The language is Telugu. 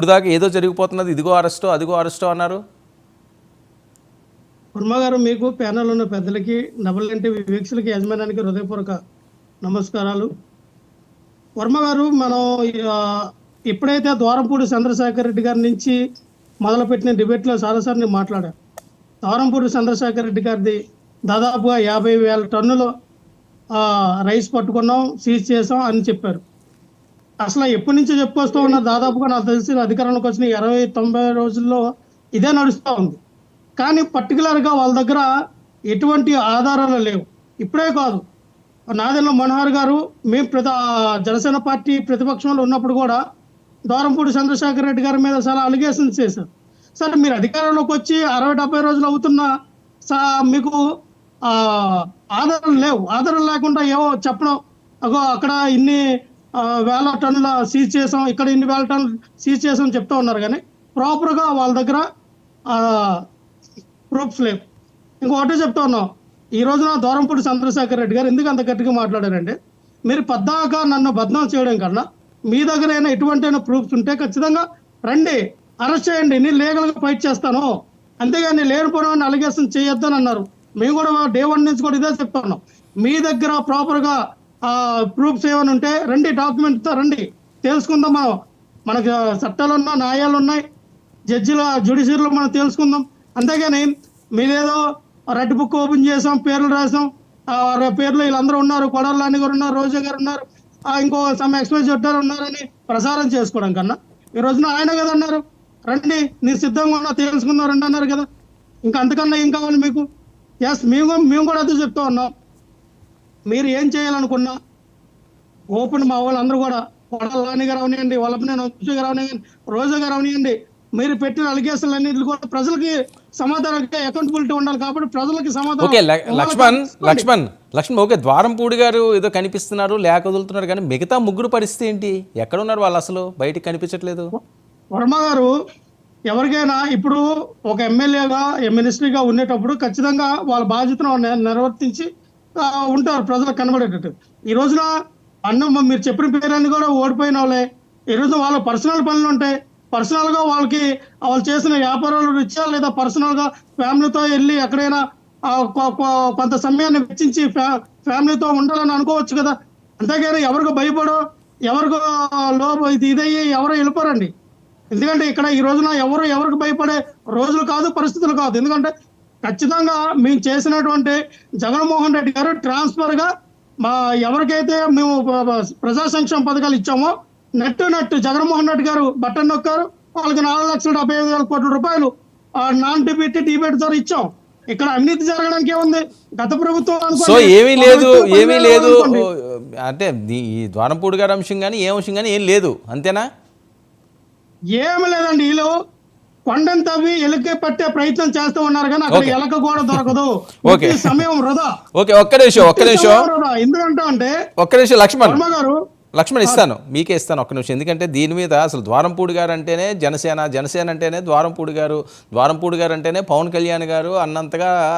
ఇప్పుడు దాకా ఏదో జరిగిపోతున్నది, ఇదిగో అరెస్టో అదిగో అరెస్టో అన్నారు. వర్మ గారు, మీకు ప్యానెల్ ఉన్న పెద్దలకి, డబుల్ వీక్షలకి, యజమానానికి హృదయపూర్వక నమస్కారాలు. వర్మ గారు, మనం ఆ, ఎప్పుడైతే ద్వారంపూడి చంద్రశేఖర్ రెడ్డి గారి నుంచి మొదలుపెట్టిన డిబేట్లో చాలాసార్లు నేను మాట్లాడాను. ద్వారంపూడి చంద్రశేఖర్ రెడ్డి గారిది దాదాపుగా 50,000 టన్నులు రైస్ పట్టుకున్నాం, సీజ్ చేసాం అని చెప్పారు. అసలు ఎప్పటి నుంచో చెప్పుకొస్తూ ఉన్నారు. దాదాపుగా నాకు తెలిసి అధికారంలోకి వచ్చిన 20-90 రోజుల్లో ఇదే నడుస్తూ ఉంది. కానీ పర్టికులర్గా వాళ్ళ దగ్గర ఎటువంటి ఆధారాలు లేవు. ఇప్పుడే కాదు, నాదెండ్ల మనోహర్ గారు మేము జనసేన పార్టీ ప్రతిపక్షంలో ఉన్నప్పుడు కూడా ద్వారంపూడి చంద్రశేఖర్ రెడ్డి గారి మీద చాలా అలిగేషన్స్ చేశారు. సరే, మీరు అధికారంలోకి వచ్చి 60-70 రోజులు అవుతున్నా మీకు ఆధారాలు లేవు. ఆధారాలు లేకుండా ఏవో చెప్పడం, అక్కడ ఇన్ని వేల టన్నుల సీజ్ చేసాం, ఇక్కడ ఇన్ని వేల టన్నులు సీజ్ చేసాం చెప్తూ ఉన్నారు. కానీ ప్రాపర్గా వాళ్ళ దగ్గర ప్రూఫ్స్ లేవు. ఇంకొకటే చెప్తా ఉన్నాం, ఈ రోజున ద్వారంపూడి చంద్రశేఖర్ రెడ్డి గారు ఎందుకు అంత గట్టిగా మాట్లాడారంటే, మీరు పద్దాక నన్ను బద్నాం చేయడం కన్నా మీ దగ్గర అయినా ఎటువంటి ప్రూఫ్స్ ఉంటే ఖచ్చితంగా రండి, అరెస్ట్ చేయండి, నేను లీగల్గా ఫైట్ చేస్తాను, అంతేగాని లేనిపోవడం అలిగేషన్ చేయొద్దని అన్నారు. మేము కూడా డే 1 నుంచి కూడా ఇదే చెప్తా ఉన్నాం. మీ దగ్గర ప్రాపర్గా ప్రూఫ్స్ ఏమైనా ఉంటే రండి, డాక్యుమెంట్తో రండి, తెలుసుకుందాం. మనకు చట్టాలు ఉన్నాయి, న్యాయాలు ఉన్నాయి, జడ్జిల జ్యుడిషియరీలో మనం తెలుసుకుందాం. అంతేగాని మీరేదో రెడ్ బుక్ ఓపెన్ చేసాం, పేర్లు రాసాం, పేర్లు వీళ్ళందరూ ఉన్నారు, కొడాలి నాని గారు ఉన్నారు, రోజా గారు ఉన్నారు, ఇంకో సమ్ ఎక్స్ప్రెస్ చుట్టారు ఉన్నారని ప్రసారం చేసుకోవడం కన్నా ఈ రోజున ఆయన కదా అన్నారు, రండి నీ సిద్ధంగా ఉన్నా తెలుసుకుందాం రండి అన్నారు కదా. ఇంకా అంతకన్నా ఏం కావాలి మీకు? ఎస్, మేము కూడా అదే చెప్తా ఉన్నాం. మీరు ఏం చేయాలనుకున్నా ఓపెన్, మా వాళ్ళందరూ కూడా కొడాలి నాని గారు అవనియండి, వల్లభనేని వంశీ గారు అవనియండి, రోజా గారు అవనియండి, మీరు పెట్టిన అలిగేషన్లు అన్నింటి కూడా ప్రజలకి సమాధానం, అకౌంటబిలిటీ ఉండాలి. కాబట్టి ప్రజలకి సమాధానం. ఓకే లక్ష్మణ్, ఓకే, ద్వారంపూడి గారు ఏదో కనిపిస్తున్నారు, లేక వదులుతున్నారు, కానీ మిగతా ముగ్గురు పరిస్థితి ఏంటి? ఎక్కడ ఉన్నారు వాళ్ళు? అసలు బయటికి కనిపించట్లేదు. వర్మ గారు, ఎవరికైనా ఇప్పుడు ఒక ఎమ్మెల్యేగా, మినిస్ట్రీగా ఉండేటప్పుడు ఖచ్చితంగా వాళ్ళ బాధ్యతను నిర్వర్తించి ఉంటారు, ప్రజలకు కనబడేటట్టు. ఈ రోజున మీరు చెప్పిన పేరన్నీ కూడా ఓడిపోయిన వాళ్ళే. ఈ రోజు వాళ్ళ పర్సనల్ పనులు ఉంటాయి, పర్సనల్ గా వాళ్ళు చేసిన వ్యాపారాలు రీత్యా, లేదా పర్సనల్ గా ఫ్యామిలీతో వెళ్ళి ఎక్కడైనా కొంత సమయాన్ని వెచ్చించి ఫ్యామిలీతో ఉండాలని అనుకోవచ్చు కదా. అంతేగాని ఎవరికి భయపడో, ఎవరికి ఇదయ్యి ఎవరు వెళ్ళిపోరండి. ఎందుకంటే ఇక్కడ ఈ రోజున ఎవరికి భయపడే రోజులు కాదు, పరిస్థితులు కాదు. ఎందుకంటే ఖచ్చితంగా మేము చేసినటువంటి జగన్మోహన్ రెడ్డి గారు ట్రాన్స్ఫర్ గా ఎవరికైతే మేము ప్రజా సంక్షేమ పథకాలు ఇచ్చామో నెట్ జగన్మోహన్ రెడ్డి గారు బటన్ నొక్కారు, వాళ్ళకి 4,75,000 కోట్ల రూపాయలు నాన్ డిబేట్ ద్వారా ఇచ్చాం. ఇక్కడ అవినీతి జరగడానికి ఏముంది? గత ప్రభుత్వం సో ఏమీ లేదు అంటే ఈ ద్వారంపూడి గారి అంశం కానీ ఏ అంశం కానీ ఏం లేదు, అంతేనా? ఏమి లేదండి. వీళ్ళు కొండను తవ్వి ఎలుక పట్టే ప్రయత్నం చేస్తూ ఉన్నారు, కానీ అక్కడ ఎలక కూడా దొరకదు. సమయం వృధా. ఓకే, ఒక్క నిమిషం ఎందుకంటే అంటే లక్ష్మణ్ గారు, ఇస్తాను, మీకే ఇస్తాను ఒక్క నిమిషం. ఎందుకంటే దీని మీద అసలు ద్వారంపూడి గారు అంటేనే జనసేన అంటేనే ద్వారంపూడి గారు అంటేనే పవన్ కళ్యాణ్ గారు అన్నంతగా